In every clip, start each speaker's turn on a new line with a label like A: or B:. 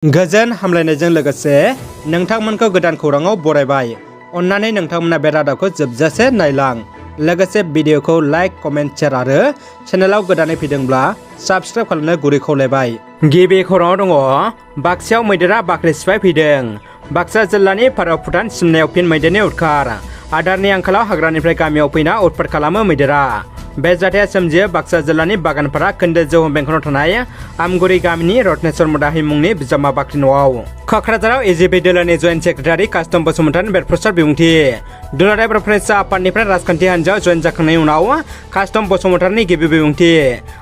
A: गोजोन हामलायनायजों लोगोसे नोंथांमोनखौ गोदान खौराङाव बरायबाय। अन्नानै नोंथांमोना बे रादाबखौ जोबजासे नायलां। लोगोसे भिडिअखौ लाइक, कमेन्ट, शेयार आरो चेनेलाव गोदानै फैदोंब्ला साबस्क्राइब खालामनो गुरै खावलायबाय। गिबि खौराङाव दङ, बाक्सायाव मैदेरा बाख्रि सिफाय फैदों। बाक्सा जिल्लानि भारत भुटान सिमनायाव फिन मैदेरनि उदखार। आदारनि आंखालाव हाग्रानिफ्राय गामियाव फैना उत्पात खालामो मैदेरा। बे जाथाया सोमजियो बाक्सा जिल्लानि बागानपारा खोन्दो जौहम बेंखनाव थानाय आमगुरि गामिनि रत्नेश्वर मदाहि मुंनि बिजामा बाख्रि न'आव। क'क्राझाराव एजिपि दोलोनि जयेन्ट सेक्रेटारि कास्टम बसुमतारिनि बेरफ्रुसार बिबुंथि। दुलाराय बर' फरायसा आफादनिफ्राय राजखान्थि हान्जायाव जयेन जाखांनायनि उनाव कास्टम बसुमतारिनि गिबि बिबुंथि।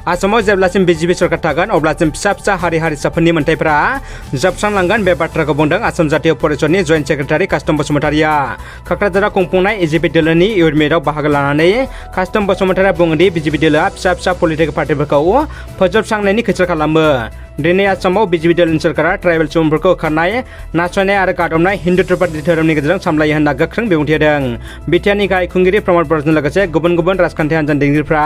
A: आसामाव जेब्लासिम बिजेपि सरकार थागोन अब्लासिम फिसा फिसा हारि हारिसाफोरनि मोन्थाइफोरा जोबस्रांलांगोन, बे बाथ्राखौ बुंदों आसाम जातीय परिषदनि जयेन्ट सेक्रेटारि कास्टम बसुमतारिया। क'क्राझाराव खुंफुंनाय एजिपि दोलोनि इयुथ मिटआव बाहागो लानानै कास्टम बसुमतारिया बुङोदि बिजेपि दोलोआ फिसा फिसा पलिटिकेल पार्टिफोरखौ फोजोबस्रांनायनि खैसार खालामो। दिनै आसामाव बिजेपि दोलोनि सरकारा ट्राइबेल सुबुंफोरखौ होखारनाय, नासयनाय आरो गादबनाय हिन्दुत्वबादि धोरोमनि गेजेरजों सामलायो होनना गोख्रों बिबुंथि होदों। बिटिआरनि गाहाय खुंगिरि प्रमद बर'जों लोगोसे गुबुन गुबुन राजखान्थि हान्जानि दैदेनगिरिफ्रा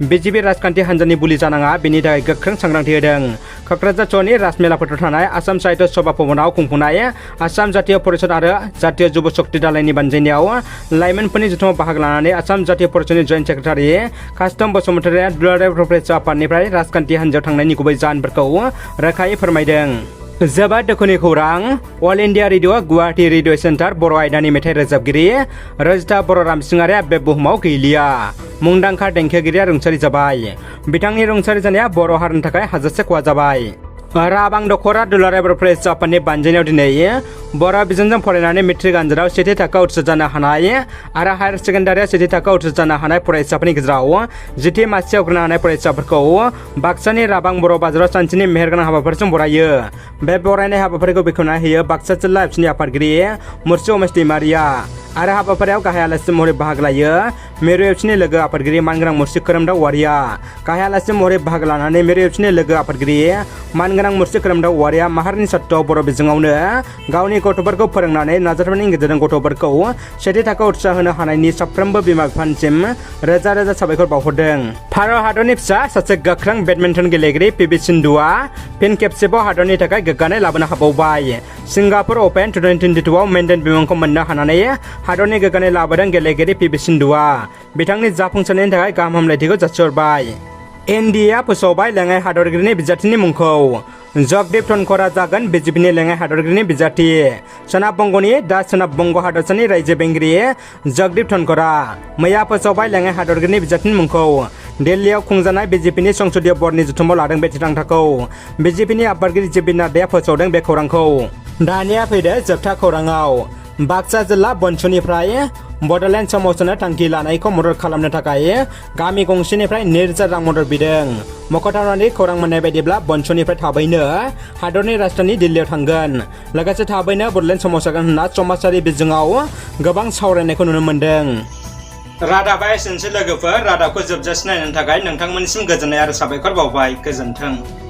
A: बिजेपि राजखान्थि हान्जानि बुलि जानाङा बेनि थाखाय गोख्रों सांग्रांथि होदों। क'क्राझार सहरनि राजमेला फोथाराव थानाय आसाम साहित्य सभा भवनाव खुंफुंनाय आसाम जातीय परिषद आरो जातीय जुब शक्ति दालायनि बानजायनायाव लाइमोनफोरनि जथुम्माव बाहागो लानानै आसाम जातीय परिषदनि जयेन्ट सेक्रेटारि कास्टम बसुमतारिया दुलाराय बर' फरायसा आफादनिफ्राय राजखान्थि हान्जायाव थांनायनि गुबै जाहोनफोरखौ रोखायै फोरमायदों। जोबोद दुखुनि खौरां, all India radio Guwahati radio centre बर' आयदानि मेथाइ रोजाबगिरि रजिता बर' रामसिंहारिया बे बुहुमाव गैलिया। मुंदांखा देंखोगिरिया रुंसारि जाबाय। बिथांनि रुंसारि जानाया बर' हारिनि थाखाय हाजासे खहा जाबाय। राबां दख'रा दुलाराय बर' फरायसा आफादनि बानजायनायाव दिनै बर' बिजोंजों फरायनानै मेट्रिक आनजादाव सेथि थाखोआव उथ्रिसारनो हानाय आरो हायार सेकेन्डारियाव सेथि थाखोआव उथ्रिसारनो हानाय फरायसाफोरनि गेजेराव जिथि मासि आवग्रिनो हानाय फरायसाफोरखौ बाक्सानि राबां बर' बाजाराव सानसेनि मेहेरगोनां हाबाफारिजों बरायो। बे बरायनाय हाबाफारिखौ बेखेवना होयो बाक्सा जिल्ला एबसुनि आफादगिरि मुर्सि उमेश दैमारिया आरो हाबाफारियाव गाहाय आलासि महरै बाहागो लायो मिरु एबसुनि लोगो आफादगिरि मानगोनां मुर्सि खोरोमदाव औवारिया। गाहाय आलासि महरै बाहागो लानानै मिरु एबसुनि लोगो आफादगिरि मानगोनां मुर्सि खोरोमदाव औवारिया माहारिनि सत्तआव बर' बिजोङावनो गावनि गथ'फोरखौ फोरोंनानै नाजाथाबनायनि गेजेरजों गथ'फोरखौ सेथि थाखोआव उथ्रिसार होनो हानायनि साफ्रोमबो बिमा बिफानिसिम रोजा रोजा साबायखर बावहरदों। भारत हादरनि फिसा सासे गोख्रों बेडमिन्टन गेलेगिरि पि.भि. सिन्धुआ फिन खेबसेबाव हादरनि थाखाय गोग्गानाय लाबोनो हाबावबाय। सिंगापुर अपेन 2022 आव मेन्डेन बिमुंखौ मोननो हानानै हादरनि गोग्गानाय लाबोदों गेलेगिरि पि.भि. सिन्धुआ। बिथांनि जाफुंसारनायनि थाखाय गाहाम हामलायथिखौ जासिहरबाय। इन्डियाया फोसावबाय लेङाइ हादरगिरिनि बिजाथिनि मुंखौ। जगदीप धनखड़आ जागोन बिजेपिनि लेङाइ हादरगिरिनि बिजाथि। सोनाब बंग'नि दा सोनाब बंग' हादरसानि रायजो बेंगिरि जगदीप धनखड़आ मैया फोसावबाय लेङाइ हादरगिरिनि बिजाथिनि मुंखौ। दिल्लीयाव खुंजानाय बिजेपिनि संसदीय बर्डनि जथुम्मायाव लादों बे थिरांथाखौ। बिजेपिनि आफादगिरि जे.पि. नाड्डाया फोसावदों बे खौरांखौ। दानिया फैदो जोबथा खौराङाव। बाक्सा जिल्ला बनसुनिफ्राय बड'लेण्ड सोमावसारनो थांखि लानायखौ मदद खालामनो थाखाय गामि गंसेनिफ्राय 2,000 रां मदद बिदों। मख'थावनादि खौरां मोननाय बायदिब्ला बनसुनिफ्राय थाबैनो हादरनि राजधानि दिल्लीयाव थांगोन। लोगोसे थाबैनो बड'लेण्ड सोमावसारगोन होनना समाजारि बिजोङाव गोबां सावरायनायखौ नुनो मोन्दों। रादाबा एसेनोसै लोगोफोर। रादाबखौ जोबजासे नायनो थाखाय नोंथांमोननिसिम गोजोननाय आरो साबायखर बावबाय। गोजोन्थों।